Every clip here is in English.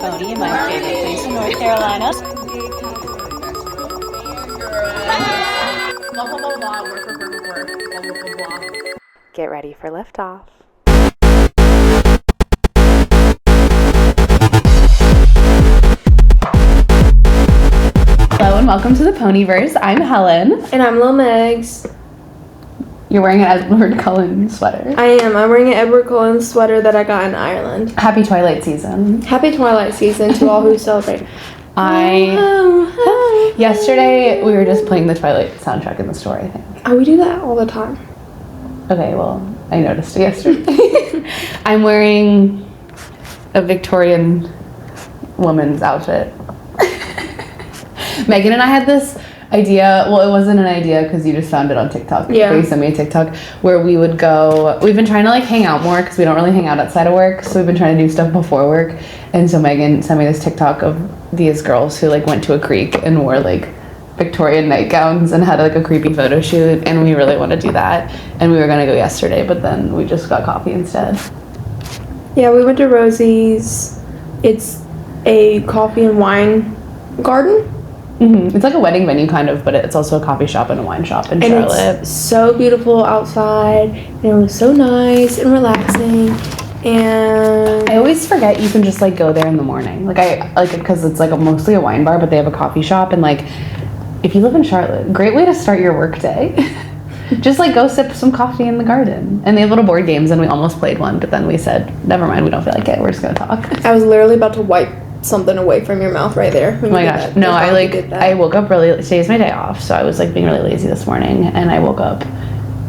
Pony, my favorite place in North Carolina. Get ready for liftoff. Hello and welcome to the Ponyverse. I'm Helen. And I'm Lil Megs. You're wearing an Edward Cullen sweater. I am. I'm wearing an Edward Cullen sweater that I got in Ireland. Happy Twilight season. Happy Twilight season to all who celebrate. Yesterday, we were just playing the Twilight soundtrack in the store, I think. Oh, we do that all the time. Okay, well, I noticed it yesterday. I'm wearing a Victorian woman's outfit. Megan and I had this idea, well, it wasn't an idea because you just found it on TikTok. Yeah. You sent me a TikTok where we would go, we've been trying to like hang out more because we don't really hang out outside of work, so we've been trying to do stuff before work. And so Megan sent me this TikTok of these girls who like went to a creek and wore like Victorian nightgowns and had like a creepy photo shoot, and we really want to do that. And we were gonna go yesterday, but then we just got coffee instead. Yeah, we went to Rosie's. It's a coffee and wine garden. Mm-hmm. It's like a wedding venue kind of, but it's also a coffee shop and a wine shop in Charlotte. And it's so beautiful outside, and it was so nice and relaxing. And I always forget you can just like go there in the morning. Like because it's like mostly a wine bar, but they have a coffee shop, and like if you live in Charlotte, great way to start your work day. Just like go sip some coffee in the garden. And they have little board games, and we almost played one, but then we said, never mind, we don't feel like it. We're just gonna talk. I was literally about to wipe something away from your mouth right there. Oh my gosh. No, I woke up today's my day off, so I was like being really lazy this morning, and I woke up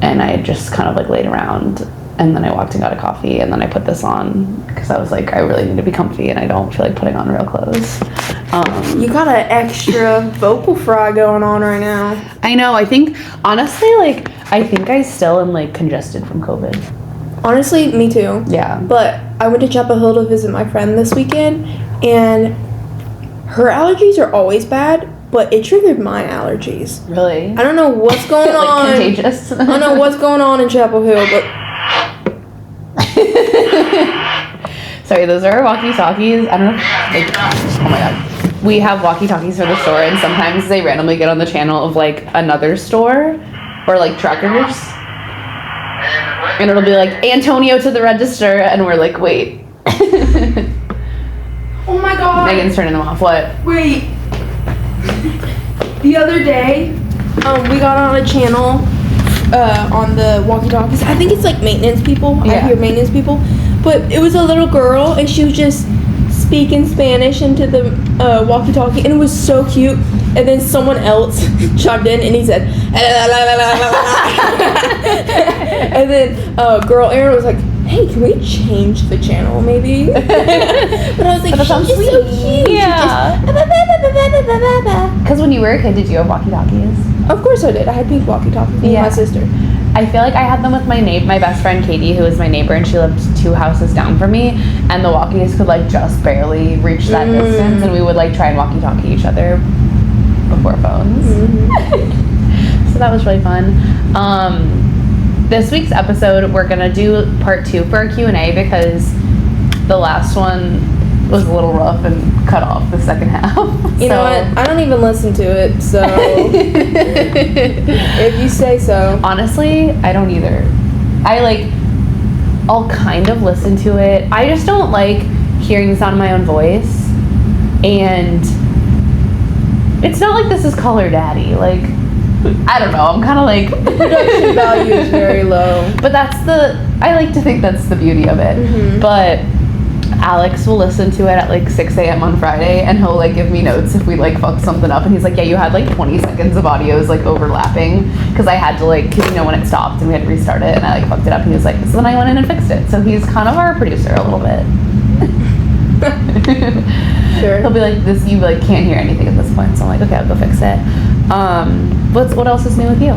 and I just kind of like laid around, and then I walked and got a coffee, and then I put this on because I was like, I really need to be comfy and I don't feel like putting on real clothes. You got an extra vocal fry going on right now. I know. I think honestly, like I think I still am like congested from COVID. Honestly, me too. Yeah. But I went to Chapel Hill to visit my friend this weekend, and her allergies are always bad, but it triggered my allergies. Really? I don't know what's going like on. Contagious. I don't know what's going on in Chapel Hill, but sorry, those are our walkie-talkies. I don't know. Oh my god. We have walkie-talkies for the store, and sometimes they randomly get on the channel of like another store or like truckers. And it'll be like, Antonio to the register, and we're like, wait. oh my god. Megan's turning them off. What? Wait. The other day, we got on a channel on the walkie-talkies. I think it's like maintenance people. Yeah. I hear maintenance people. But it was a little girl, and she was just speaking Spanish into the walkie-talkie, and it was so cute. And then someone else chimed in, and he said, and then girl Erin was like, hey, can we change the channel maybe? But I was like, she's so cute. Yeah. Because when you were a kid, did you have walkie-talkies? Of course I did. I had pink walkie-talkies with my sister. I feel like I had them with my best friend Katie, who was my neighbor, and she lived 2 houses down from me, and the walkies could like just barely reach that distance, and we would like try and walkie-talkie each other before phones. So that was really fun. This week's episode, we're gonna do part 2 for our Q&A because the last one was a little rough and cut off the second half. You know what? I don't even listen to it, so if you say so. Honestly, I don't either. I'll kind of listen to it. I just don't like hearing the sound of my own voice. And it's not like this is Call Her Daddy. Like, I don't know. I'm kind of like... The production value is very low. But I like to think that's the beauty of it. Mm-hmm. But Alex will listen to it at like 6 a.m. on Friday, and he'll like give me notes if we like fuck something up, and he's like, yeah, you had like 20 seconds of audios like overlapping because I had to like, because you know when it stopped and we had to restart it, and I like fucked it up, and he was like, so then I went in and fixed it. So he's kind of our producer a little bit. Sure. He'll be like, this, you like can't hear anything at this point, so I'm like, okay, I'll go fix it. What else is new with you?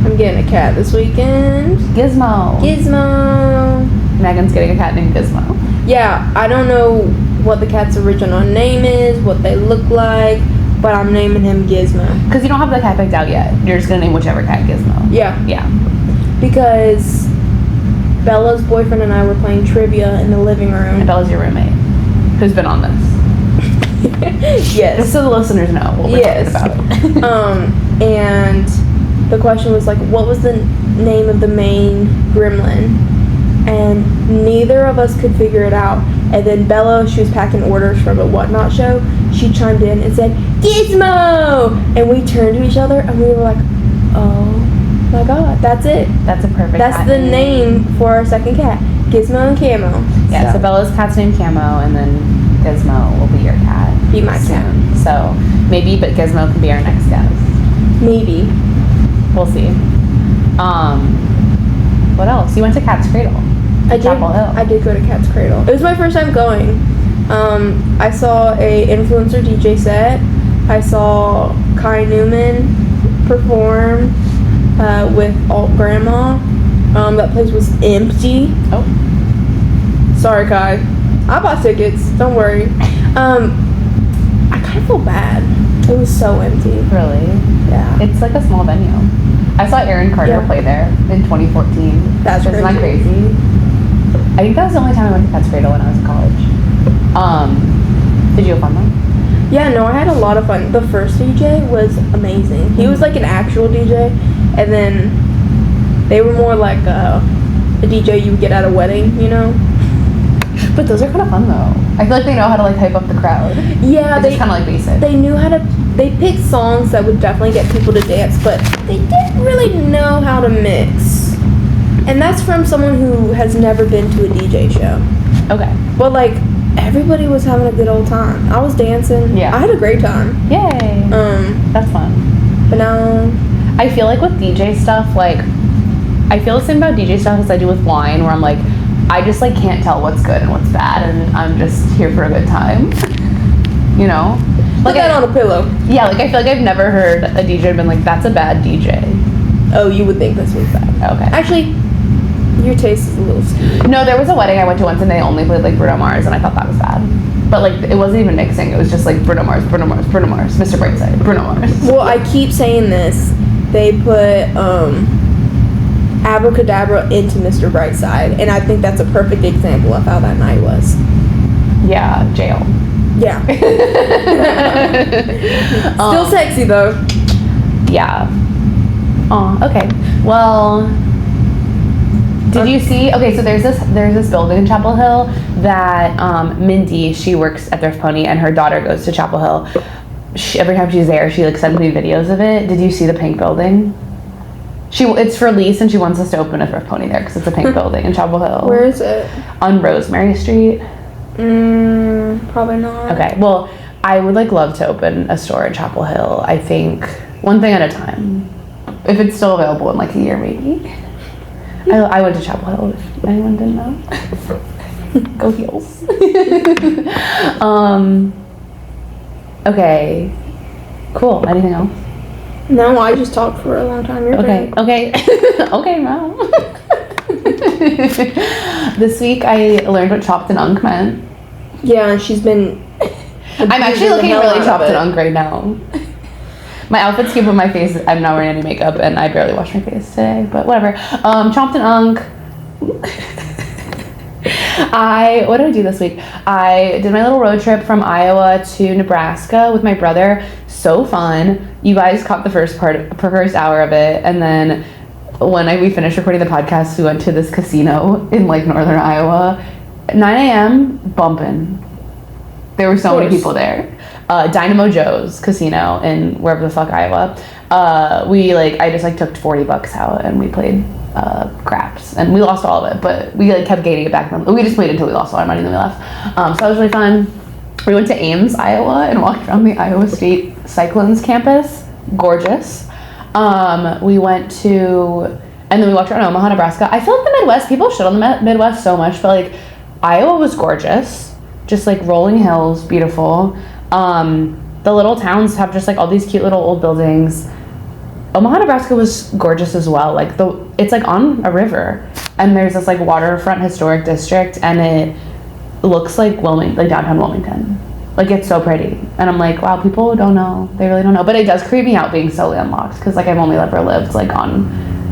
I'm getting a cat this weekend. Gizmo. Megan's getting a cat named Gizmo. Yeah, I don't know what the cat's original name is, what they look like, but I'm naming him Gizmo. Because you don't have the cat picked out yet. You're just gonna name whichever cat Gizmo. Yeah. Yeah. Because Bella's boyfriend and I were playing trivia in the living And room. Bella's your roommate, who's been on this. Just Yes. so the listeners know what we're Yes. talking about. And the question was like, what was the name of the main gremlin? And neither of us could figure it out. And then Bella, she was packing orders from a Whatnot show. She chimed in and said, Gizmo! And we turned to each other and we were like, oh my god, that's it. That's a perfect That's cat the name for our second cat, Gizmo and Camo. Yeah, so Bella's cat's named Camo, and then Gizmo will be your cat. Be my cat. soon. So maybe, but Gizmo can be our next guest. Maybe. We'll see. What else? You went to Cat's Cradle. I did. Chapel Hill. I did go to Cat's Cradle. It was my first time going. I saw a influencer DJ set. I saw Kai Newman perform with Alt Grandma. That place was empty. Oh. Sorry, Kai. I bought tickets. Don't worry. I kind of feel bad. It was so empty. Really? Yeah. It's like a small venue. I saw Aaron Carter Yeah. play there in 2014. That's Isn't that crazy. crazy? I think that was the only time I went to Cat's Cradle when I was in college. Did you have fun though? Yeah, no, I had a lot of fun. The first DJ was amazing. He was like an actual DJ, and then they were more like a DJ you would get at a wedding, you know? But those are kind of fun though. I feel like they know how to like hype up the crowd. Yeah, It's just kind of like basic. they knew how to. They picked songs that would definitely get people to dance, but they didn't really know how to mix. And that's from someone who has never been to a DJ show. Okay. But like everybody was having a good old time. I was dancing. Yeah. I had a great time. Yay. That's fun. But now I feel like with DJ stuff, like, I feel the same about DJ stuff as I do with wine, where I'm like, I just like can't tell what's good and what's bad, and I'm just here for a good time. You know? put that on a pillow. Yeah, like I feel like I've never heard a DJ been like, that's a bad DJ. Oh, you would think this was bad. Okay. Actually, your taste is a little skewed. No, there was a wedding I went to once and they only played like Bruno Mars, and I thought that was bad. But like, it wasn't even mixing, it was just like Bruno Mars, Bruno Mars, Bruno Mars, Mr. Brightside, Bruno Mars. Well, I keep saying this. They put Abracadabra into Mr. Brightside, and I think that's a perfect example of how that night was. Yeah, jail. Yeah. Still sexy though. Yeah. Oh, okay. Well, did you see? Okay, so there's this building in Chapel Hill that Mindy, she works at Thrift Pony, and her daughter goes to Chapel Hill. Every time she's there, she like sends me videos of it. Did you see the pink building? It's for lease, and she wants us to open a Thrift Pony there because it's a pink building in Chapel Hill. Where is it? On Rosemary Street. Probably not. Okay. Well, I would like love to open a store in Chapel Hill. I think one thing at a time. If it's still available in like a year, maybe. I went to Chapel Hill, if anyone didn't know. Go Heels. Okay. Cool. Anything else? No, I just talked for a long time. You're Okay. great. Okay. Okay, Mom. This week I learned what chopped and unk meant. Yeah, and she's been. I'm actually looking really chopped and unk right now. My outfit's cute, but my face, I'm not wearing any makeup, and I barely washed my face today, but whatever. Chopped and unk. What did I do this week? I did my little road trip from Iowa to Nebraska with my brother. So fun. You guys caught the first hour of it, and then when we finished recording the podcast, we went to this casino in like northern Iowa. 9 a.m. bumping. There were so many people there. Dynamo Joe's casino in wherever the fuck Iowa. I just like took $40 out and we played craps, and we lost all of it, but we like kept gaining it back. We just played until we lost all our money and then we left. So that was really fun. We went to Ames, Iowa, and walked around the Iowa State Cyclones campus. Gorgeous. We went to, and then we walked around Omaha, Nebraska. I feel like the Midwest, people shit on the Midwest so much, but like Iowa was gorgeous. Just like rolling hills, beautiful. The little towns have just like all these cute little old buildings. Omaha, Nebraska was gorgeous as well. Like it's like on a river, and there's this like waterfront historic district, and it looks like downtown Wilmington. Like it's so pretty, and I'm like, wow, people don't know. They really don't know. But it does creep me out being so landlocked, because like I've only ever lived like on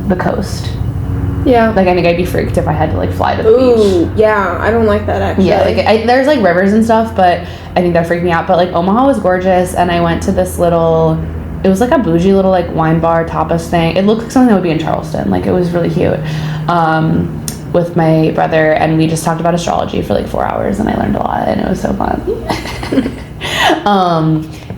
the coast. Yeah. Like, I think I'd be freaked if I had to, like, fly to the beach. Ooh, yeah. I don't like that, actually. Yeah, like, there's, like, rivers and stuff, but I think that freaked me out. But, like, Omaha was gorgeous, and I went to this little, it was, like, a bougie little, like, wine bar tapas thing. It looked like something that would be in Charleston. Like, it was really cute. With my brother, and we just talked about astrology for, like, 4 hours, and I learned a lot, and it was so fun.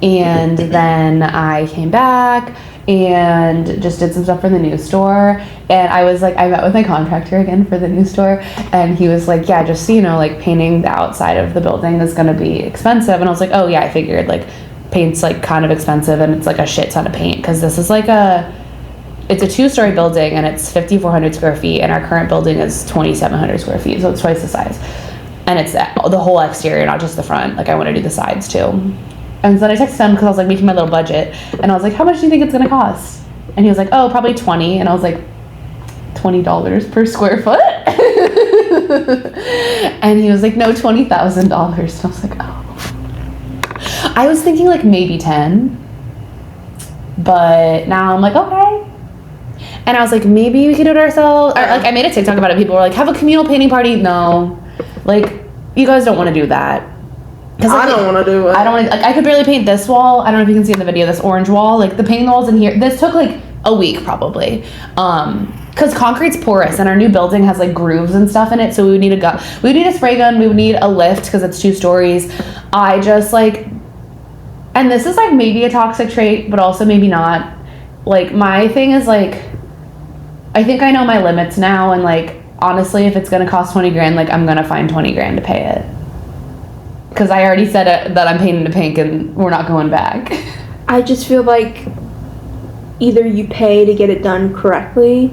And then I came back and just did some stuff for the new store, and I was like, I met with my contractor again for the new store, and he was like, yeah, just so you know, like, painting the outside of the building is gonna be expensive. And I was like, oh yeah, I figured, like, paint's like kind of expensive, and it's like a shit ton of paint, because this is like it's a 2-story building, and it's 5,400 square feet, and our current building is 2,700 square feet, so it's twice the size. And it's the whole exterior, not just the front. Like, I want to do the sides too. And so then I texted him because I was like making my little budget, and I was like, how much do you think it's gonna cost? And he was like, oh, probably 20. And I was like, $20 per square foot? And he was like, no, $20,000. And I was like, oh. I was thinking like maybe 10, but now I'm like, okay. And I was like, maybe we could do it ourselves. Or, like, I made a TikTok about it. People were like, have a communal painting party. No, like, you guys don't want to do that. Because I don't want to do it. I don't want to, like, I could barely paint this wall. I don't know if you can see in the video, this orange wall. Like, the painting walls in here, this took like a week probably. Because concrete's porous, and our new building has like grooves and stuff in it. So we would need a spray gun. We would need a lift because it's 2 stories. I just like, and this is like maybe a toxic trait, but also maybe not. Like, my thing is like, I think I know my limits now, and like, honestly, if it's gonna cost 20 grand, like, I'm gonna find 20 grand to pay it. Because I already said that I'm painting to pink, and we're not going back. I just feel like either you pay to get it done correctly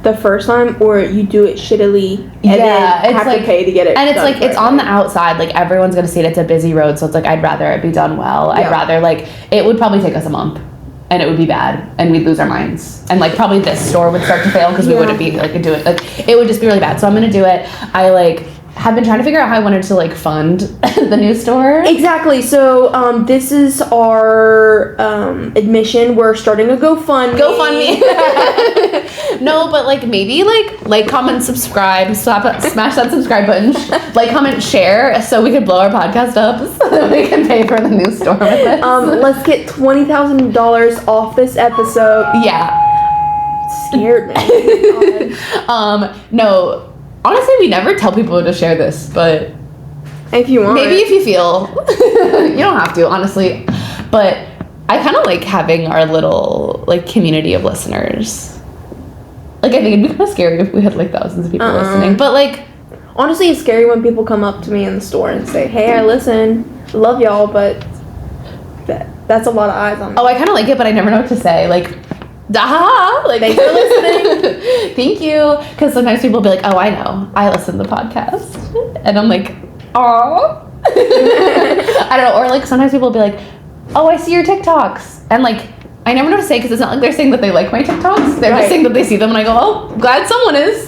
the first time, or you do it shittily and then have to pay to get it done. And it's like, it's on the outside. Like, everyone's going to see it. It's a busy road, so it's like, I'd rather it be done well. Yeah. I'd rather, like, it would probably take us a month, and it would be bad, and we'd lose our minds. And, like, probably this store would start to fail because we wouldn't be, like, do it. Like, it would just be really bad. So I'm going to do it. I, like, have been trying to figure out how I wanted to, like, fund the new store. Exactly. So this is our admission. We're starting a GoFundMe. No, but like, maybe like, comment, subscribe, smash that subscribe button, like, comment, share, so we could blow our podcast up so that we can pay for the new store with this. Let's get $20,000 off this episode. Yeah. Scared me. No. Honestly, we never tell people to share this, but if you want, maybe if you feel, you don't have to, honestly. But I kind of like having our little, like, community of listeners. Like, I think it'd be kind of scary if we had like thousands of people listening. But like, honestly, it's scary when people come up to me in the store and say, "Hey, I listen, love y'all," but that's a lot of eyes on me. Oh, I kind of like it, but I never know what to say. Like, da, like, thanks for listening. Thank you. Because sometimes people will be like, oh, I know, I listen to the podcast. And I'm like, aw. I don't know. Or like, sometimes people will be like, oh, I see your TikToks. And like, I never know what to say, because it's not like they're saying that they like my TikToks. They're just saying that they see them, and I go, oh, glad someone is.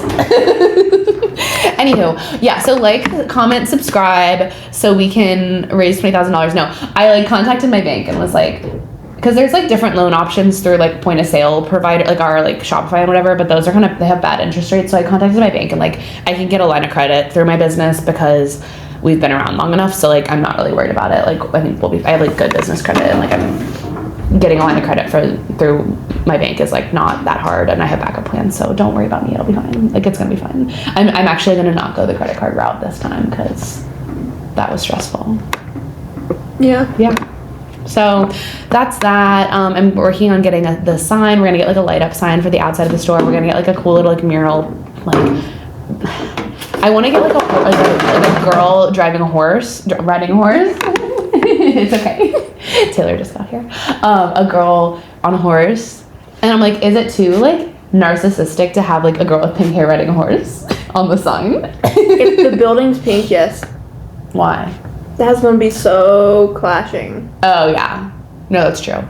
Anywho, yeah, so like, comment, subscribe, so we can raise $20,000. No, I like contacted my bank and was like, because there's like different loan options through like point of sale provider, like our like Shopify and whatever, but those are kind of, they have bad interest rates. So I contacted my bank, and like, I can get a line of credit through my business because we've been around long enough. So like, I'm not really worried about it. Like, I think I have like good business credit, and like, I'm getting a line of credit through my bank is like not that hard, and I have backup plans. So don't worry about me. It'll be fine. Like, it's gonna be fine. I'm actually gonna not go the credit card route this time because that was stressful. Yeah. Yeah. So that's that. I'm working on getting the sign. We're gonna get like a light up sign for the outside of the store. We're gonna get like a cool little like mural. Like, I want to get like a girl riding a horse. It's okay. Taylor just got here. A girl on a horse, and I'm like, is it too like narcissistic to have like a girl with pink hair riding a horse on the sign? If the building's pink, yes. Why? That's gonna be so clashing. Oh yeah, no, that's true.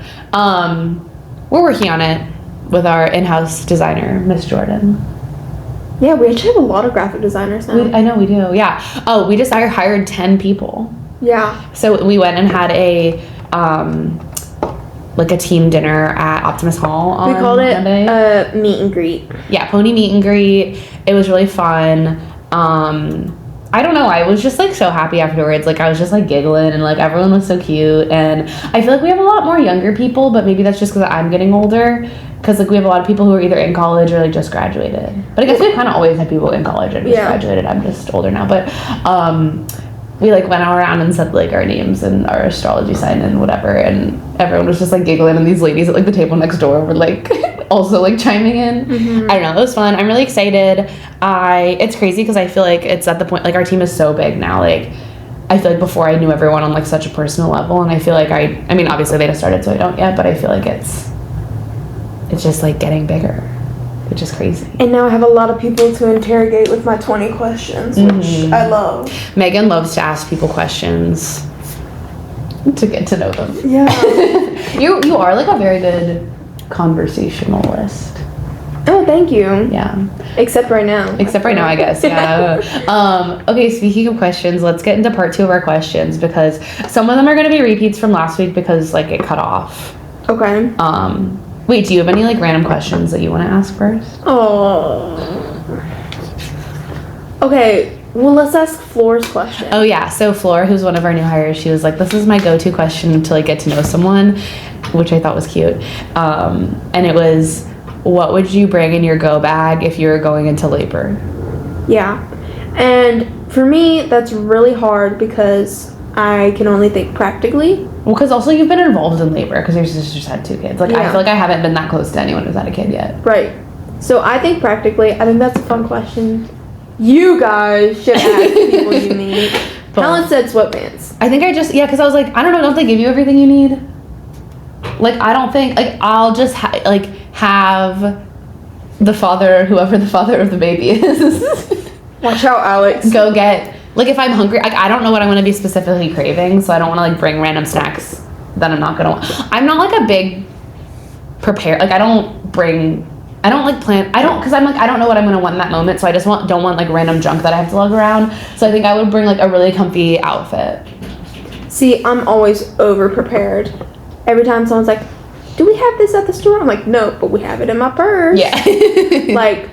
We're working on it with our in-house designer, Miss Jordan. Yeah, we actually have a lot of graphic designers now. I know we do. Yeah. Oh, we just hired 10 people. Yeah. So we went and had like a team dinner at Optimus Hall on We called it Monday. meet and greet. Yeah, pony meet and greet. It was really fun. I don't know, I was just like so happy afterwards. Like I was just like giggling and like everyone was so cute, and I feel like we have a lot more younger people, but maybe that's just because I'm getting older, because like we have a lot of people who are either in college or like just graduated. But I guess we've kind of always had people in college and just graduated. I'm just older now, but we like went around and said like our names and our astrology sign and whatever, and everyone was just like giggling, and these ladies at like the table next door were like also like chiming in. I don't know, it was fun. I'm really excited. It's crazy because I feel like it's at the point, like our team is so big now, like I feel like before I knew everyone on like such a personal level, and I feel like I mean obviously they just started so I don't yet, but I feel like it's just like getting bigger, which is crazy. And now I have a lot of people to interrogate with my 20 questions, which I love. Megan loves to ask people questions to get to know them. Yeah. You are like a very good conversationalist. Oh, thank you. Yeah. Except right now. Except right now, I guess. Yeah. Okay, speaking of questions, let's get into part 2 of our questions, because some of them are going to be repeats from last week because like it cut off. Okay. Wait, do you have any like random questions that you want to ask first? Oh. Okay. Well, let's ask Floor's question. Oh yeah, so Floor, who's one of our new hires, she was like, this is my go-to question to like get to know someone, which I thought was cute. And it was, what would you bring in your go bag if you were going into labor? Yeah. And for me, that's really hard because I can only think practically. Well, because also you've been involved in labor because your sister just had 2 kids. Like I feel like I haven't been that close to anyone who's had a kid yet. Right. So I think practically, I think that's a fun question. You guys should ask people you meet. Helen said sweatpants. I think because I was like, I don't know, don't they give you everything you need? Like, I don't think, like, I'll just, have the father, whoever the father of the baby is. Watch out, Alex. Go get, like, if I'm hungry, like, I don't know what I'm going to be specifically craving, so I don't want to, like, bring random snacks that I'm not going to want. I'm not, like, a big prepare, like, I don't plan, because I'm like, I don't know what I'm going to want in that moment, so I just don't want like random junk that I have to lug around. So I think I would bring like a really comfy outfit. See, I'm always over prepared. Every time someone's like, do we have this at the store? I'm like, no, but we have it in my purse. Yeah. Like,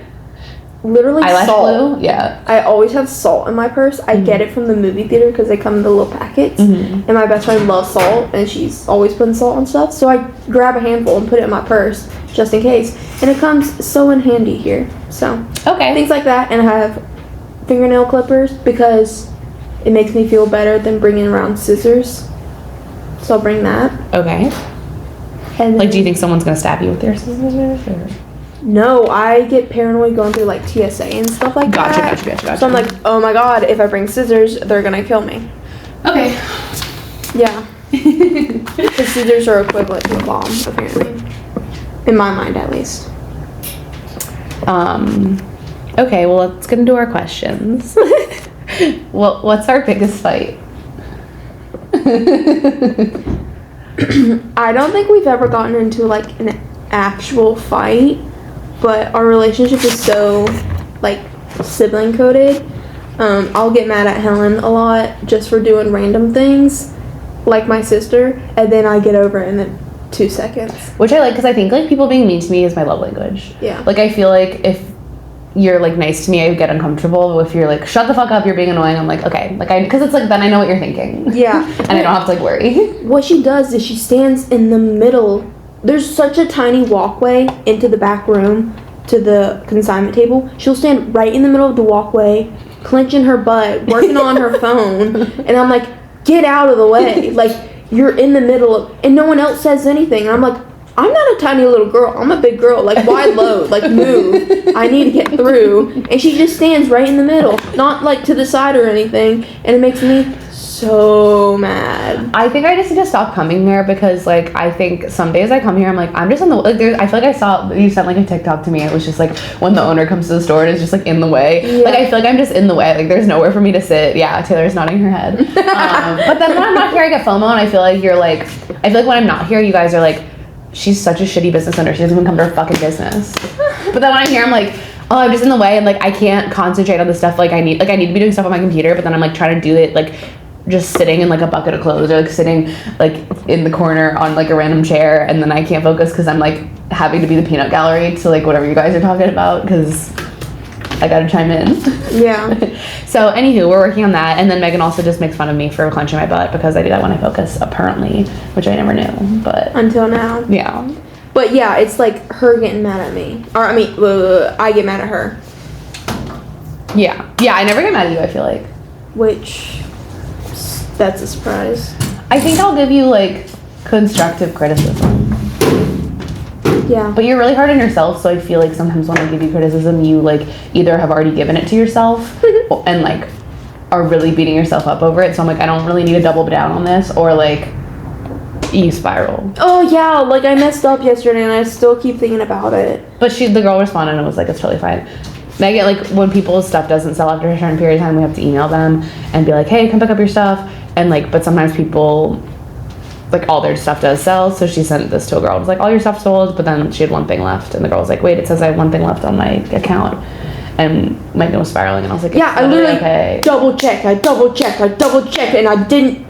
literally eyelash salt. glue? Yeah. I always have salt in my purse. I get it from the movie theater because they come in the little packets. And my best friend loves salt, and she's always putting salt on stuff. So I grab a handful and put it in my purse just in case. And it comes so in handy here. So okay, things like that. And I have fingernail clippers because it makes me feel better than bringing around scissors. So I'll bring that. Okay. And like, do you think someone's gonna stab you with their scissors? Or? No, I get paranoid going through like TSA and stuff like that. Gotcha. So I'm like, oh my god, if I bring scissors, they're gonna kill me. Okay. Yeah. The scissors are equivalent to a bomb, apparently. In my mind, at least. Okay, well, let's get into our questions. Well, what's our biggest fight? I don't think we've ever gotten into like an actual fight, but our relationship is so like sibling coded. I'll get mad at Helen a lot just for doing random things like my sister, and then I get over it in 2 seconds. Which I like, because I think like people being mean to me is my love language. Yeah. Like I feel like if you're like nice to me, I get uncomfortable. If you're like, shut the fuck up, you're being annoying, I'm like, okay, like because it's like then I know what you're thinking. Yeah. And I don't have to like worry. What she does is she stands in the middle. There's such a tiny walkway into the back room to the consignment table. She'll stand right in the middle of the walkway, clenching her butt, working on her phone, and I'm like, get out of the way. Like, you're in the middle, and no one else says anything. And I'm like, I'm not a tiny little girl. I'm a big girl. Like, wide load. Like, move. I need to get through. And she just stands right in the middle, not like to the side or anything. And it makes me so mad. I think I just need to stop coming there because like I think some days I come here I'm like I'm just in the like I feel like I saw you sent like a TikTok to me. It was just like when the owner comes to the store and is just like in the way. Yeah. Like I feel like I'm just in the way. Like there's nowhere for me to sit. Yeah, Taylor's nodding her head. But then when I'm not here I get FOMO, and I feel like you're like I feel like when I'm not here you guys are like, she's such a shitty business owner. She doesn't even come to her fucking business. But then when I'm here I'm like, oh, I'm just in the way, and like I can't concentrate on the stuff like I need to be doing stuff on my computer, but then I'm like trying to do it like just sitting in like a bucket of clothes or like sitting like in the corner on like a random chair, and then I can't focus because I'm like having to be the peanut gallery to like whatever you guys are talking about because I gotta chime in. Yeah. So anywho, we're working on that, and then Megan also just makes fun of me for clenching my butt because I do that when I focus, apparently, which I never knew, but until now. Yeah. But yeah, it's like her getting mad at me, or I mean, I get mad at her. Yeah, I never get mad at you, I feel like. Which, that's a surprise. I think I'll give you like constructive criticism. Yeah. But you're really hard on yourself, so I feel like sometimes when I give you criticism, you like either have already given it to yourself and like are really beating yourself up over it. So I'm like, I don't really need to double down on this, or like you spiral. Oh yeah, like I messed up yesterday and I still keep thinking about it. But the girl responded and was like, it's totally fine. Megan, like when people's stuff doesn't sell after a certain period of time, we have to email them and be like, hey, come pick up your stuff. And like, but sometimes people, like all their stuff does sell. So she sent this to a girl. It was like, all your stuff sold, but then she had one thing left. And the girl was like, wait, it says I have one thing left on my account. And Megan was spiraling and I was like, yeah, I literally okay. double checked, and I didn't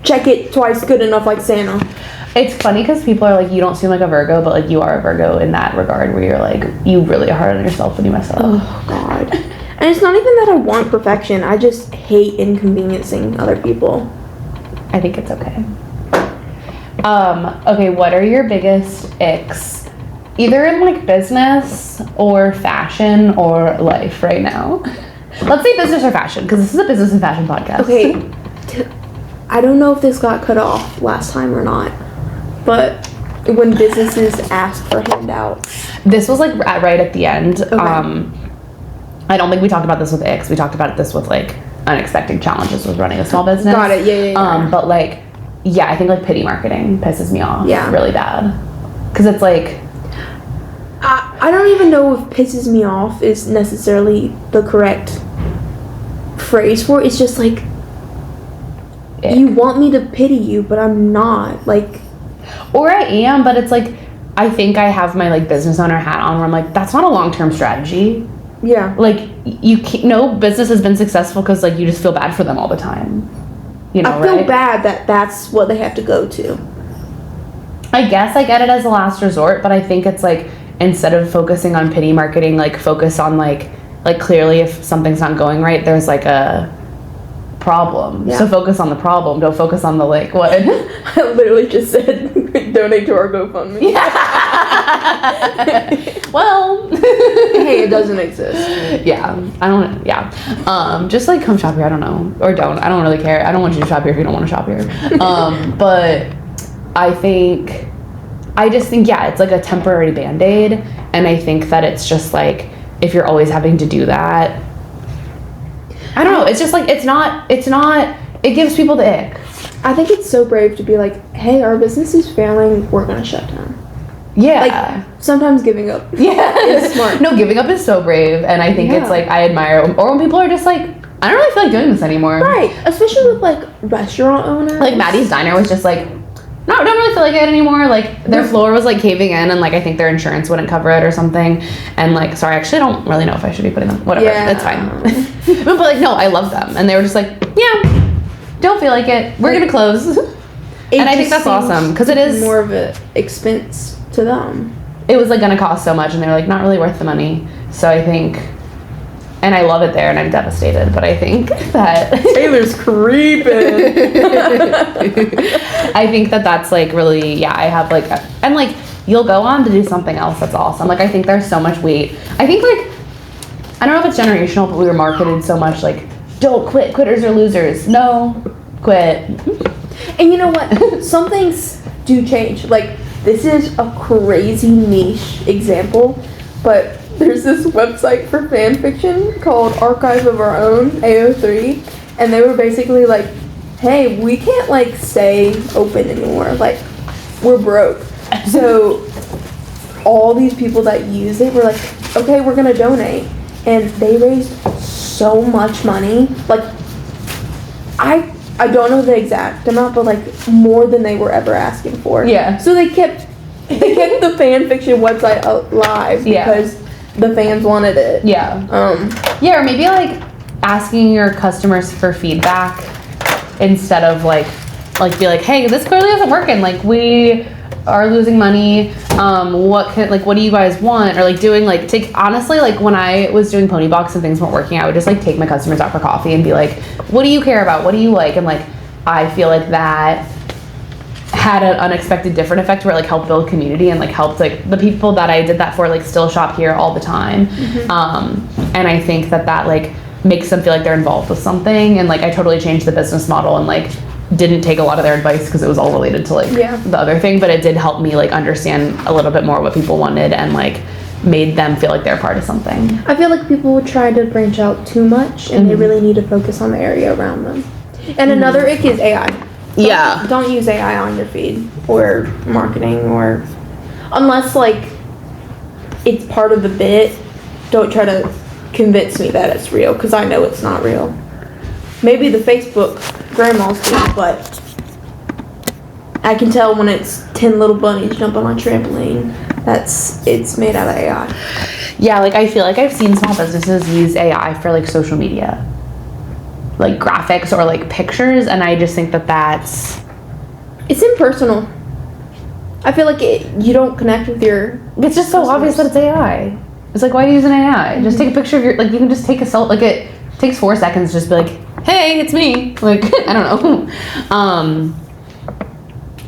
check it twice good enough like Santa. It's funny because people are like, you don't seem like a Virgo, but like you are a Virgo in that regard where you're like, you really are hard on yourself when you mess up. Oh God. And it's not even that I want perfection. I just hate inconveniencing other people. I think it's okay. Okay, what are your biggest icks? Either in like business or fashion or life right now. Let's say business or fashion, because this is a business and fashion podcast. Okay. I don't know if this got cut off last time or not, but when businesses ask for handouts. This was like right at the end. Okay. I don't think we talked about this with icks. We talked about this with like unexpected challenges with running a small business. Got it, yeah. But like, yeah, I think like pity marketing pisses me off really bad. Because it's like... I don't even know if pisses me off is necessarily the correct phrase for it. It's just like, ick. You want me to pity you, but I'm not. Like... Or I am, but it's like, I think I have my like business owner hat on where I'm like, that's not a long-term strategy. Yeah. Like, you can't, no business has been successful because like you just feel bad for them all the time. You know, I feel bad that that's what they have to go to. I guess I get it as a last resort, but I think it's like, instead of focusing on pity marketing, like focus on like clearly if something's not going right, there's like a problem. Yeah. So focus on the problem. Don't focus on the like what. I literally just said donate to our GoFundMe. Yeah. Well. Hey, it doesn't exist. Yeah. I don't. Yeah. Just like come shop here. I don't know, or don't. I don't really care. I don't want you to shop here if you don't want to shop here. But I just think, yeah, it's like a temporary Band-Aid, and I think that it's just like, if you're always having to do that, I don't know, it's just like, it's not, it gives people the ick. I think it's so brave to be like, hey, our business is failing, we're gonna shut down. Yeah. Like, sometimes giving up is smart. No, giving up is so brave, and I think it's like, I admire, or when people are just like, I don't really feel like doing this anymore. Right, especially with like restaurant owners. Like Maddie's Diner was just like, no, I don't really feel like it anymore. Like, their floor was like caving in, and like I think their insurance wouldn't cover it or something. And like, sorry, actually, I don't really know if I should be putting them. Whatever, it's fine. But like, no, I love them, and they were just like, yeah, don't feel like it. We're gonna close. And I think that's awesome because it is more of an expense to them. It was like gonna cost so much, and they're like not really worth the money. So I think. And I love it there, and I'm devastated. But I think that Taylor's creeping. I think that that's like really, yeah. I have like, and like you'll go on to do something else that's awesome. Like I think there's so much weight. I think like I don't know if it's generational, but we were marketed so much like don't quit. Quitters are losers. No, quit. And you know what? Some things do change. Like this is a crazy niche example, but. There's this website for fan fiction called Archive of Our Own, AO3, and they were basically like, hey, we can't like stay open anymore, like we're broke. So all these people that use it were like, okay, we're gonna donate, and they raised so much money. Like I don't know the exact amount, but like more than they were ever asking for. Yeah. So they kept the fan fiction website alive because the fans wanted it. Yeah. Yeah, or maybe like asking your customers for feedback instead of like be like, hey, this clearly isn't working. Like, we are losing money. What do you guys want? Or like doing like honestly, like when I was doing Pony Box and things weren't working, I would just like take my customers out for coffee and be like, what do you care about? What do you like? And like, I feel like that had an unexpected different effect where it like helped build community and like helped like the people that I did that for like still shop here all the time. And I think that like makes them feel like they're involved with something, and like I totally changed the business model and like didn't take a lot of their advice because it was all related to like the other thing, but it did help me like understand a little bit more what people wanted and like made them feel like they're part of something. I feel like people try to branch out too much and they really need to focus on the area around them. And another ick is AI. Don't use AI on your feed or marketing, or unless like it's part of the bit. Don't try to convince me that it's real, because I know it's not real. Maybe the Facebook grandmas do, but I can tell when it's 10 little bunnies jumping on a trampoline. It's made out of AI. Yeah, like I feel like I've seen small businesses use AI for like social media, like graphics or like pictures, and I just think that's it's impersonal. I feel like you don't connect with your it's just so obvious that it's AI. It's like, why are you using AI? Just take a picture of your, like, you can just take a selfie, like it takes 4 seconds to just be like, hey, it's me. Like, I don't know.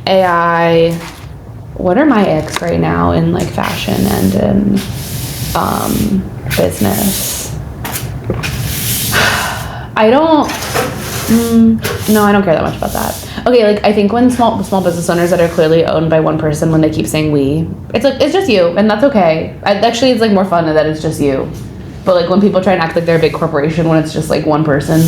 AI, what are my icks right now in like fashion and in business? I don't care that much about that. Okay, like I think when small business owners that are clearly owned by one person, when they keep saying we, it's like, it's just you, and that's okay. Actually, it's like more fun that it's just you. But like when people try and act like they're a big corporation when it's just like one person,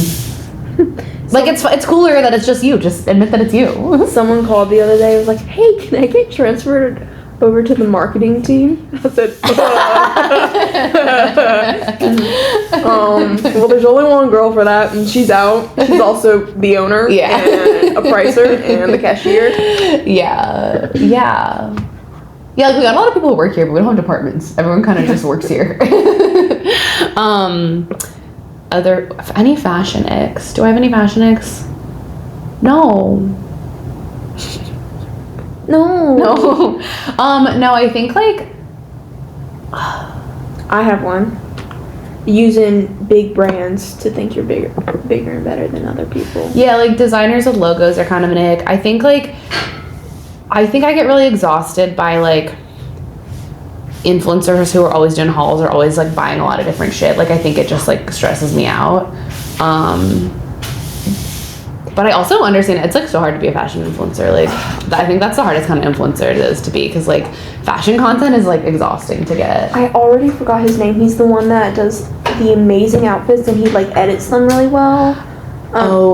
like it's cooler that it's just you. Just admit that it's you. Someone called the other day, was like, hey, can I get transferred over to the marketing team? I said, well, there's only one girl for that, and she's out. She's also the owner, and a pricer, and the cashier. Yeah, like we got a lot of people who work here, but we don't have departments. Everyone kind of just works here. Any fashion icks? Do I have any fashion icks? No, I think like I have one. Using big brands to think you're bigger and better than other people. Yeah, like designers with logos are kind of an ick. I think I get really exhausted by like influencers who are always doing hauls or always like buying a lot of different shit. Like I think it just like stresses me out. But I also understand it's like so hard to be a fashion influencer. Like I think that's the hardest kind of influencer it is to be, because like fashion content is like exhausting to get. I already forgot his name. He's the one that does the amazing outfits and he like edits them really well.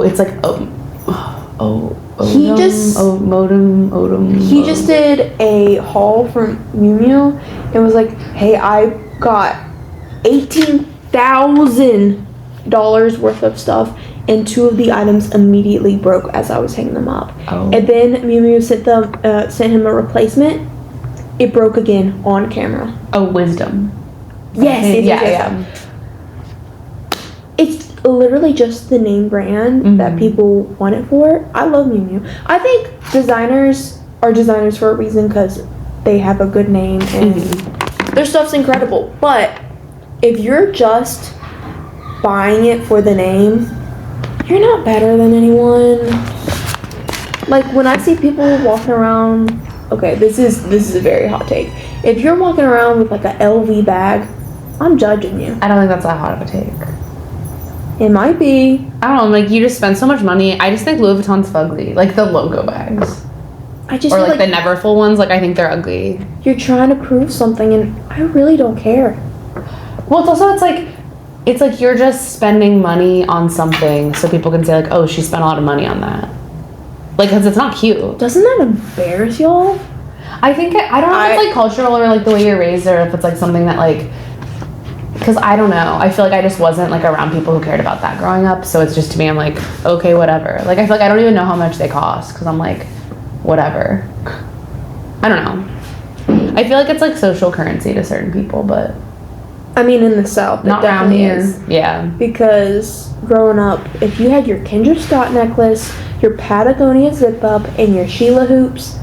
It's like he just did a haul from Miu Miu and was like, hey, I got $18,000 worth of stuff, and 2 of the items immediately broke as I was hanging them up. And then Miu Miu sent him a replacement. It broke again on camera. Wisdom. Yes. Yeah. It's literally just the name brand that people want it for. I love Miu Miu. I think designers are designers for a reason, because they have a good name and their stuff's incredible. But if you're just buying it for the name, you're not better than anyone. Like when I see people walking around, okay, this is a very hot take. If you're walking around with like a LV bag, I'm judging you. I don't think that's that hot of a take. It might be. I don't know, like you just spend so much money. I just think Louis Vuitton's fugly. Like the logo bags. Or like the Neverfull ones, like I think they're ugly. You're trying to prove something and I really don't care. Well, it's also, it's like you're just spending money on something so people can say like, oh, she spent a lot of money on that. Like, because it's not cute. Doesn't that embarrass y'all? I think, I don't know if it's like cultural or like the way you're raised, or if it's like something that like, because I don't know. I feel like I just wasn't like around people who cared about that growing up. So it's just, to me, I'm like, okay, whatever. Like I feel like I don't even know how much they cost, because I'm like, whatever. I don't know. I feel like it's like social currency to certain people, but I mean, in the South, Not it around definitely here. is. Yeah. Because growing up, if you had your Kendra Scott necklace, your Patagonia zip up, and your Sheila hoops,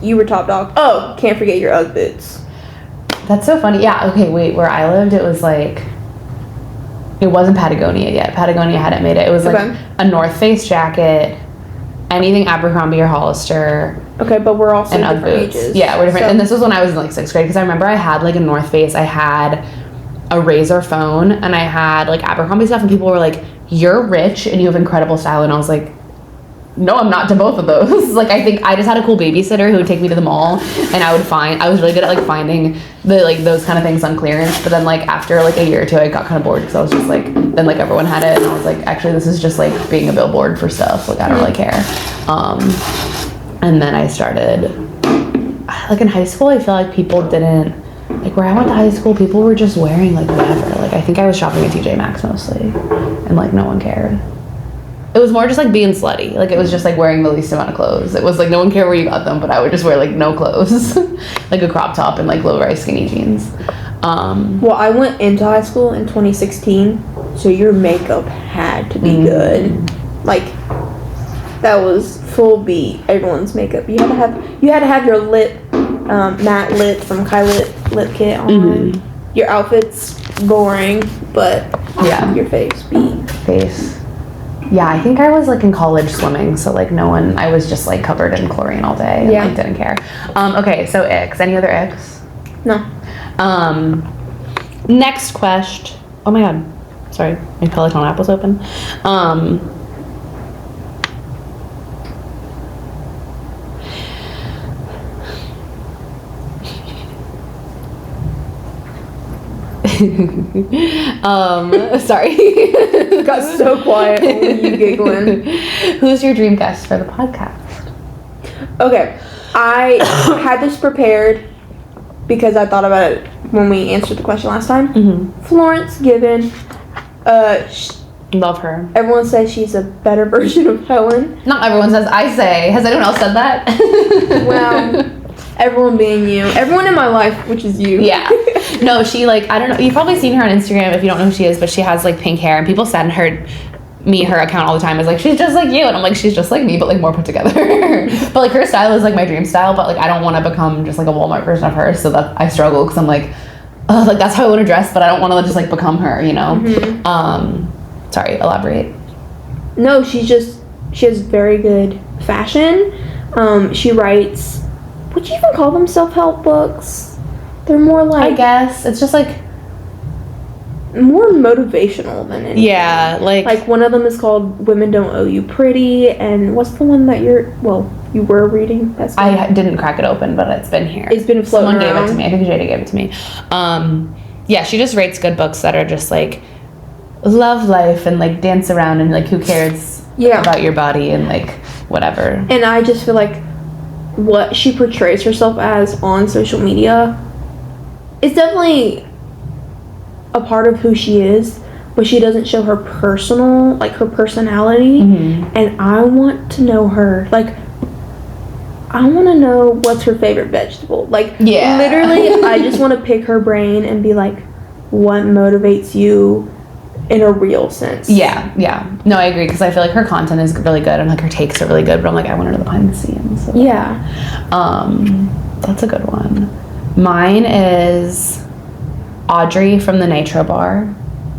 you were top dog. Oh, can't forget your Ugg boots. That's so funny. Yeah, okay, wait, where I lived, it was like, it wasn't Patagonia yet. Patagonia hadn't made it. It was like Okay. a North Face jacket, anything Abercrombie or Hollister, Okay, but we're also and Ugg different boots. ages. Yeah, we're different. So- And this was when I was in like 6th grade, because I remember I had like a North Face, I had a Razor phone, and I had like Abercrombie stuff, and people were like, "You're rich and you have incredible style," and I was like, no, I'm not to both of those. Like, I think I just had a cool babysitter who would take me to the mall, and I was really good at like finding the like those kind of things on clearance. But then like after like a year or two, I got kind of bored, because I was just like, then like everyone had it, and I was like, actually this is just like being a billboard for stuff. Like I don't really care. And then I started like in high school. I feel like people didn't like, where I went to high school, people were just wearing like whatever. Like I think I was shopping at TJ Maxx mostly, and like no one cared. It was more just like being slutty. Like it was just like wearing the least amount of clothes. It was like no one cared where you got them, but I would just wear like no clothes, like a crop top and like low-rise skinny jeans. Well, I went into high school in 2016, so your makeup had to be good. Like that was full beat. Everyone's makeup. You had to have your lip, matte lip from Kai lip kit on. Your outfit's boring, but Yeah. your face beat. Face. Yeah, I think I was like in college swimming, so like I was just like covered in chlorine all day and Yeah. like didn't care. Okay, so icks. Any other icks? No. Next question. Oh my god. Sorry, my Peloton app was open. Sorry. Got so quiet. Only you giggling. Who's your dream guest for the podcast? Okay, I had this prepared because I thought about it when we answered the question last time. Florence Given. Love her. Everyone says she's a better version of Helen. Not everyone says, I say. Has anyone else said that? Well, everyone being you. Everyone in my life, which is you. Yeah. No, she like, I don't know. You've probably seen her on Instagram if you don't know who she is, but she has like pink hair, and people send me her account all the time. Is like, she's just like you. And I'm like, she's just like me, but like more put together. But like her style is like my dream style, but like I don't want to become just like a Walmart version of her. So that I struggle, because I'm like, like that's how I want to dress, but I don't want to just like become her, you know? Sorry, elaborate. No, she has very good fashion. She writes, would you even call them self-help books? They're more like, I guess it's just like, more motivational than anything. yeah, like one of them is called Women Don't Owe You Pretty, and what's the one that you were reading? That's good. I didn't crack it open, but it's been here. It's been floating Someone gave it around. to me. I think Jada gave it to me. Yeah, she just writes good books that are just like love life and like dance around and like who cares about your body and like whatever. And I just feel like what she portrays herself as on social media is definitely a part of who she is, but she doesn't show her her personality. And I want to know her. Like, I want to know what's her favorite vegetable. Like, literally, I just want to pick her brain and be like, what motivates you in a real sense? Yeah. No, I agree, because I feel like her content is really good and like her takes are really good, but I'm like, I want to know the behind the scenes. So. Yeah. That's a good one. Mine is Audrey from the Nitro Bar.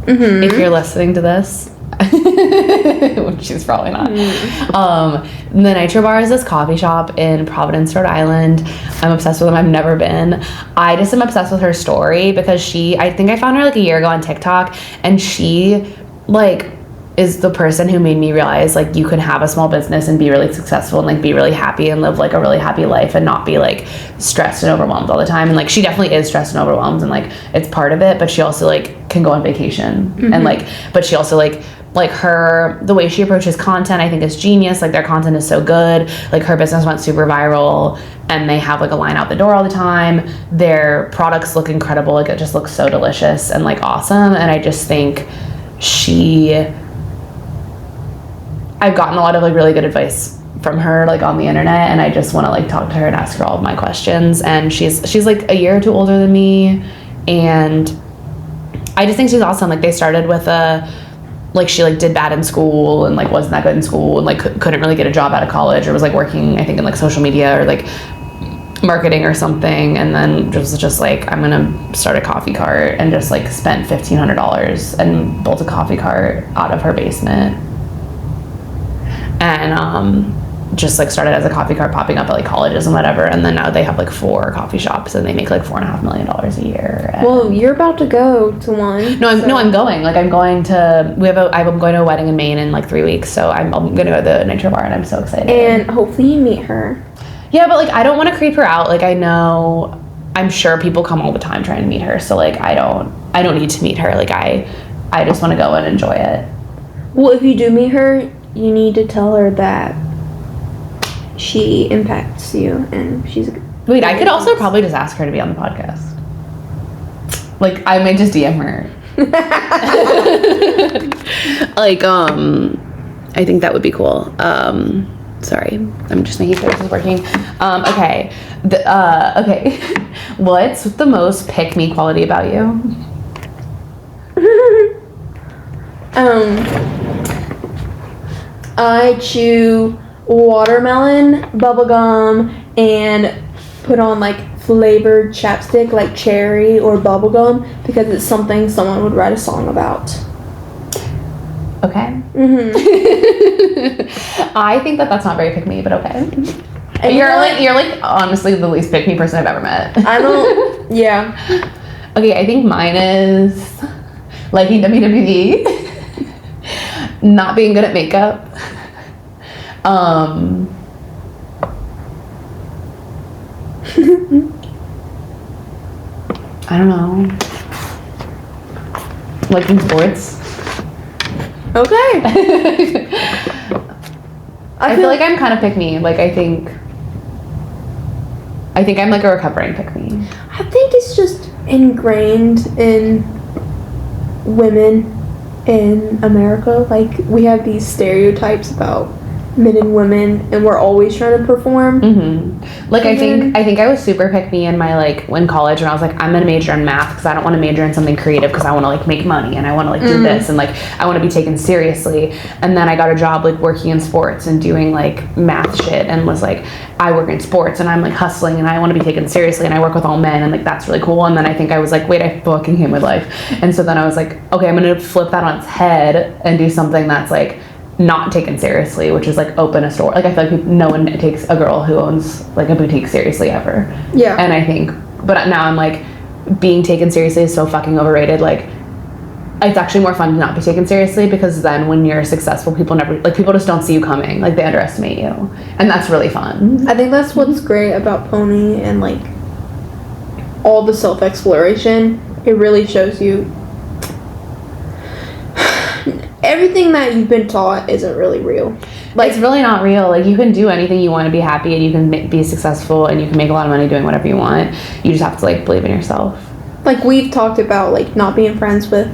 If you're listening to this, which she's probably not. The Nitro Bar is this coffee shop in Providence, Rhode Island. I'm obsessed with them. I've never been. I just am obsessed with her story, because I think I found her like a year ago on TikTok, and she like is the person who made me realize like you can have a small business and be really successful and like be really happy and live like a really happy life and not be like stressed and overwhelmed all the time. And like she definitely is stressed and overwhelmed, and like it's part of it, but she also like can go on vacation and like, but she also like the way she approaches content I think is genius. Like their content is so good. Like her business went super viral, and they have like a line out the door all the time. Their products look incredible. Like it just looks so delicious and like awesome. And I just think I've gotten a lot of like really good advice from her like on the internet, and I just want to like talk to her and ask her all of my questions. And she's like a year or two older than me, and I just think she's awesome. Like, they started with she like did bad in school and like wasn't that good in school and like couldn't really get a job out of college, or was like working, I think, in like social media or like marketing or something, and then just like, I'm gonna start a coffee cart, and just like spent $1,500 and built a coffee cart out of her basement, and just like started as a coffee cart popping up at like colleges and whatever, and then now they have like 4 coffee shops and they make like $4.5 million a year. Well, you're about to go to one. I'm going. Like, I'm going to a wedding in Maine in like 3 weeks, so I'm gonna go to the Nitro Bar, and I'm so excited. And hopefully you meet her. Yeah, but like, I don't want to creep her out. Like, I'm sure people come all the time trying to meet her, so like, I don't need to meet her. Like, I just want to go and enjoy it. Well, if you do meet her, you need to tell her that she impacts you, and she's Wait, I could also probably just ask her to be on the podcast. Like, I might just DM her. Like, I think that would be cool. Sorry, I'm just making sure this is working. Okay. Okay. What's the most pick-me quality about you? I chew watermelon, bubblegum, and put on like flavored chapstick like cherry or bubblegum because it's something someone would write a song about. Okay. Mm-hmm. I think that that's not very pick-me, but okay. And you're like honestly the least pick-me person I've ever met. I don't. Yeah. Okay, I think mine is liking WWE, not being good at makeup. I don't know. Liking sports. Okay. I feel like I'm kind of pick-me. Like, I think I'm like a recovering pick-me. I think it's just ingrained in women in America. Like, we have these stereotypes about men and women, and we're always trying to perform. Mm-hmm. Like, I think I was super pick-me in my, like, in college when I was like, I'm gonna major in math because I don't want to major in something creative because I want to like make money and I want to like do this and like I want to be taken seriously. And then I got a job like working in sports and doing like math shit, and was like, I work in sports and I'm like hustling and I want to be taken seriously and I work with all men and like that's really cool. And then I think I was like, wait, I fucking hate my life. And so then I was like, okay, I'm gonna flip that on its head and do something that's like not taken seriously, which is like open a store. Like, I feel like no one takes a girl who owns like a boutique seriously ever. Yeah. And I think, but now I'm like, being taken seriously is so fucking overrated. Like, it's actually more fun to not be taken seriously, because then when you're successful, people just don't see you coming. Like, they underestimate you, and that's really fun. I think that's what's great about Pony and like all the self-exploration. It really shows you everything that you've been taught isn't really real. Like, it's really not real. Like, you can do anything you want to be happy, and you can be successful, and you can make a lot of money doing whatever you want. You just have to like believe in yourself. Like, we've talked about like not being friends with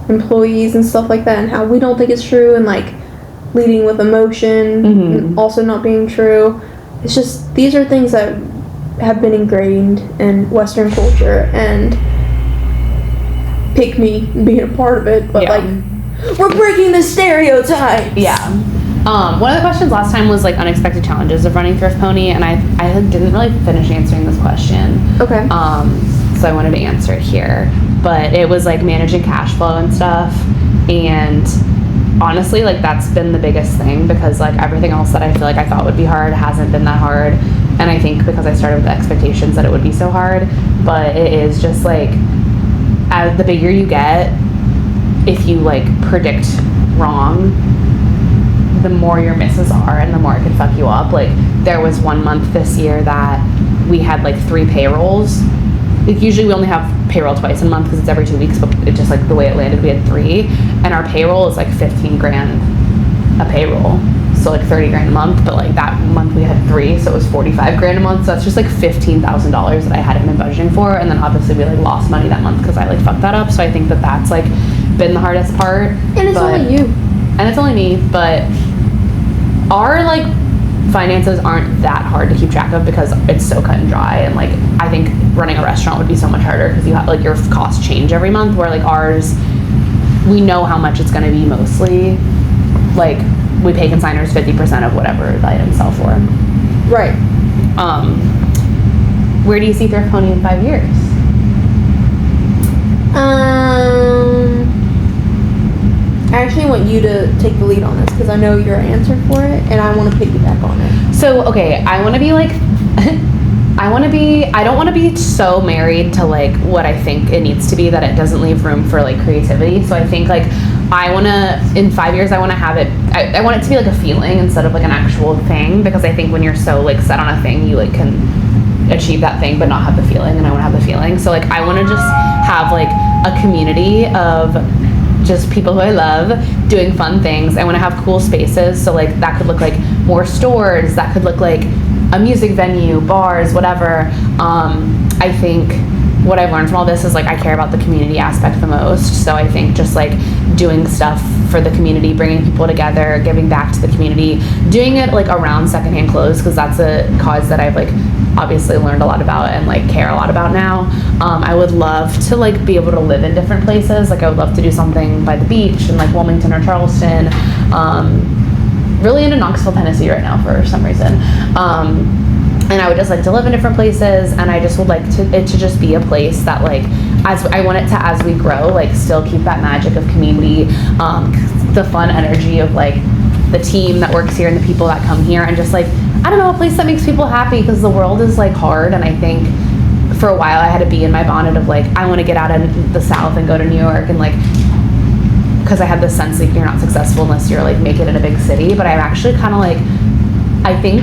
employees and stuff like that, and how we don't think it's true, and like leading with emotion and also not being true. It's just, these are things that have been ingrained in Western culture, and pick me being a part of it, but like, we're breaking the stereotypes. Yeah. One of the questions last time was like unexpected challenges of running Thrift Pony, and I didn't really finish answering this question. Okay. So I wanted to answer it here, but it was like managing cash flow and stuff, and honestly, like, that's been the biggest thing, because like everything else that I feel like I thought would be hard hasn't been that hard, and I think because I started with the expectations that it would be so hard, but it is just like, as the bigger you get, if you like predict wrong, the more your misses are and the more it can fuck you up. Like, there was 1 month this year that we had like 3 payrolls. Like, usually we only have payroll twice a month because it's every 2 weeks, but it just like the way it landed, we had 3, and our payroll is like 15 grand a payroll, so like 30 grand a month, but like that month we had 3, so it was 45 grand a month. So that's just like $15,000 that I hadn't been budgeting for, and then obviously we like lost money that month because I like fucked that up. So I think that that's like been the hardest part. And it's only you. And it's only me, but our like finances aren't that hard to keep track of because it's so cut and dry, and like I think running a restaurant would be so much harder because you have like your costs change every month, where like ours, we know how much it's going to be mostly. Like we pay consigners 50% of whatever the items sell for. Right. Where do you see Thrift Pony in 5 years? I actually want you to take the lead on this because I know your answer for it, and I want to piggyback on it. So, okay, I want to be like, I don't want to be so married to like what I think it needs to be that it doesn't leave room for like creativity. So I think like I want to, in 5 years, I want to have it, I want it to be like a feeling instead of like an actual thing, because I think when you're so like set on a thing, you like can achieve that thing but not have the feeling, and I want to have the feeling. So like I want to just have like a community of just people who I love doing fun things. I want to have cool spaces, so like that could look like more stores, that could look like a music venue, bars, whatever. I think what I've learned from all this is like I care about the community aspect the most, so I think just like doing stuff for the community, bringing people together, giving back to the community, doing it like around secondhand clothes, because that's a cause that I've like obviously learned a lot about and like care a lot about now. I would love to like be able to live in different places. Like I would love to do something by the beach in like Wilmington or Charleston. Really into Knoxville, Tennessee right now for some reason. And I would just like to live in different places, and I just would like it to just be a place that like, as I want it to, as we grow, like still keep that magic of community, the fun energy of like the team that works here and the people that come here, and just like, I don't know, a place that makes people happy, because the world is like hard, and I think for a while I had to be in my bonnet of like, I want to get out of the South and go to New York, and like, because I had this sense like you're not successful unless you're like make it in a big city. But I'm actually kind of like, I think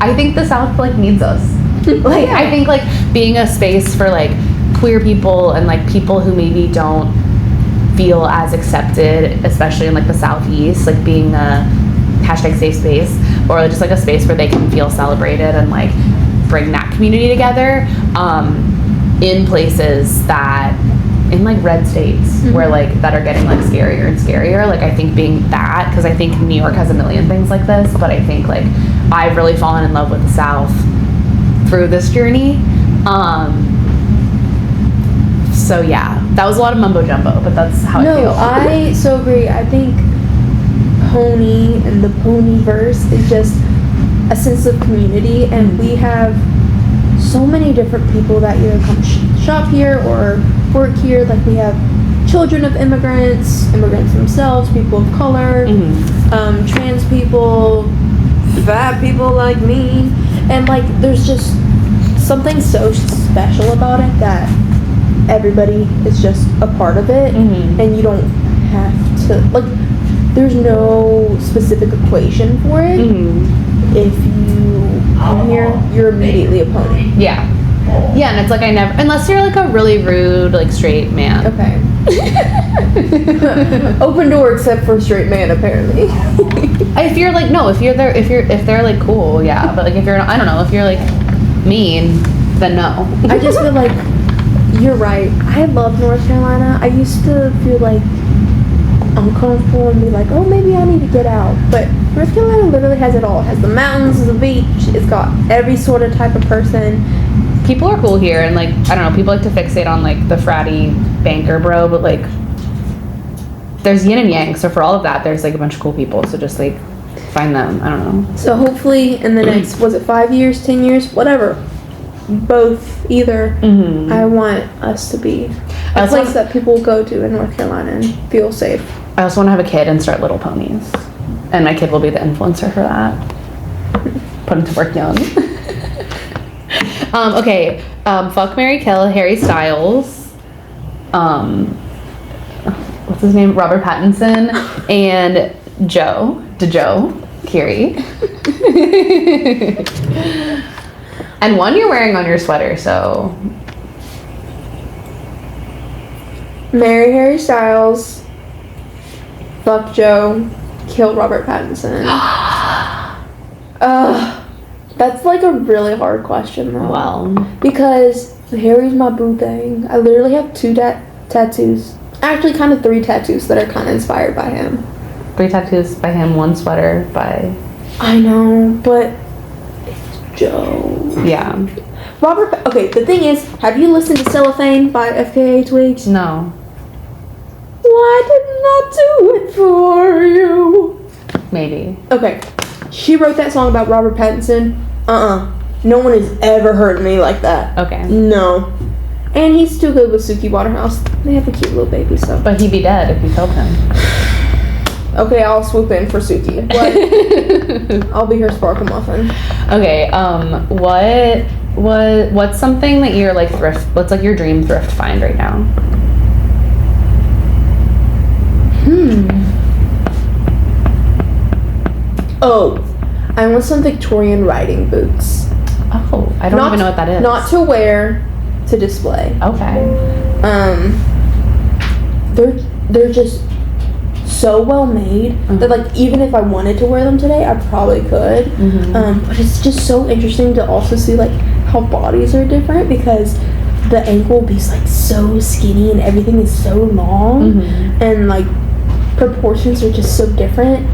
I think the South like needs us. Like yeah. I think like being a space for like queer people and like people who maybe don't feel as accepted, especially in like the Southeast, like being a hashtag safe space, or just like a space where they can feel celebrated and like bring that community together, in places that, in like red states, where like that are getting like scarier and scarier. Like I think being that, because I think New York has a million things like this, but I think like I've really fallen in love with the South through this journey. So yeah, that was a lot of mumbo jumbo, but that's how I feel. No, I so agree. I think Pony and the Ponyverse is just a sense of community, and we have so many different people that either come shop here or work here. Like we have children of immigrants themselves, people of color, trans people, fat people like me, and like there's just something so special about it that everybody is just a part of it, and you don't have to like, there's no specific equation for it. If you come here, you're immediately a pony. Yeah, and it's like I never, unless you're like a really rude like straight man. Okay. Open door except for straight man apparently. If you're like, no, if they're like cool, yeah, but like if you're, I don't know, if you're like mean, then no. I just feel like you're right. I love North Carolina. I used to feel like uncomfortable and be like, oh, maybe I need to get out. But North Carolina literally has it all. It has the mountains, the beach. It's got every sort of type of person. People are cool here, and like, I don't know, people like to fixate on like the fratty banker bro, but like there's yin and yang. So for all of that, there's like a bunch of cool people. So just like find them. I don't know. So hopefully in the next, was it 5 years, 10 years, whatever, both, either, I want us to be a place that people go to in North Carolina and feel safe. I also want to have a kid and start Little Ponies, and my kid will be the influencer for that. Put him to work young. Okay, fuck, marry, kill Harry Styles, what's his name, Robert Pattinson, and Joe Keerey. And one you're wearing on your sweater, so. Marry Harry Styles, fuck Joe, kill Robert Pattinson. That's like a really hard question though. Well. Because Harry's my boo thing. I literally have 2 tattoos. Actually, kind of 3 tattoos that are kind of inspired by him. 3 tattoos by him, 1 sweater by... I know, but it's Joe. Yeah. Okay, the thing is, have you listened to Cellophane by FKA Twigs? No. Why didn't I do it for you? Maybe. Okay, she wrote that song about Robert Pattinson. No one has ever hurt me like that. Okay. No. And he's too good with Suki Waterhouse. They have a cute little baby, so. But he'd be dead if you killed him. Okay, I'll swoop in for Suki. What? I'll be her sparkle muffin. Okay, what's something that you're like thrift, what's like your dream thrift find right now? Oh, I want some Victorian riding boots. Oh, I don't even know what that is. Not to wear, to display. Okay. They're just so well made that like even if I wanted to wear them today, I probably could. But it's just so interesting to also see like how bodies are different because the ankle will be like so skinny and everything is so long and like proportions are just so different.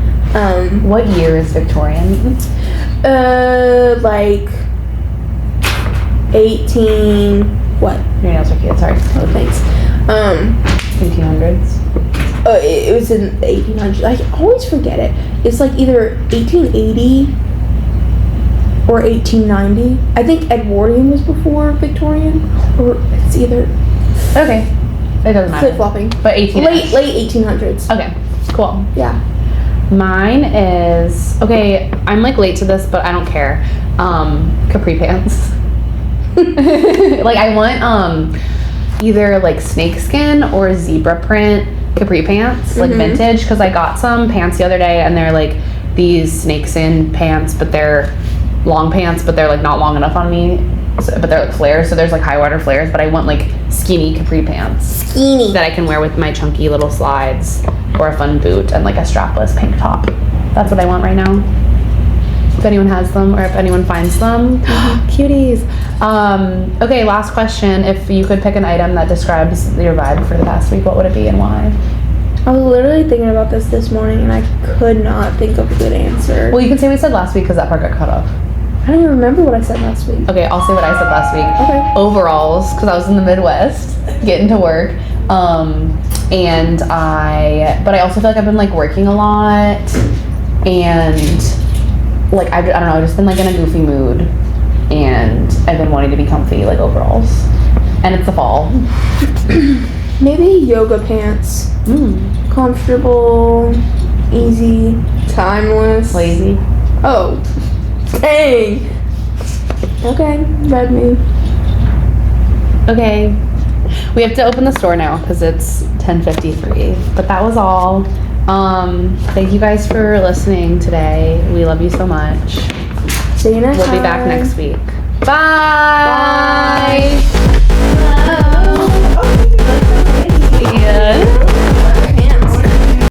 What year is Victorian? Like 18. What? Your nails are cute. Sorry. Oh, thanks. 1800s. It was in the 1800s. I always forget it. It's like either 1880 or 1890. I think Edwardian was before Victorian, or it's either. Okay. It doesn't matter. Flip flopping. But 18. Late 1800s. Okay. Cool. Yeah. Mine is okay. I'm like late to this, but I don't care. Capri pants. Like I want either like snakeskin or zebra print capri pants, like vintage, because I got some pants the other day and they're like these snakeskin pants, but they're long pants, but they're like not long enough on me, but they're like flares, so there's like high water flares, but I want like skinny capri pants that I can wear with my chunky little slides or a fun boot and like a strapless pink top. That's what I want right now. If anyone has them or if anyone finds them. Cuties. Okay, last question. If you could pick an item that describes your vibe for the past week, what would it be and why? I was literally thinking about this morning and I could not think of a good answer. Well, you can say we said last week because that part got cut off. I don't even remember what I said last week. Okay, I'll say what I said last week. Okay. Overalls, because I was in the Midwest getting to work. But I also feel like I've been like working a lot and like I don't know, I've just been like in a goofy mood and I've been wanting to be comfy, like overalls. And it's the fall. Maybe yoga pants. Comfortable, easy, timeless. Lazy. Oh, dang. Okay, read me. Okay. We have to open the store now because it's 10:53. But that was all. Thank you guys for listening today. We love you so much. See you next time. We'll be back next week. Bye. Bye.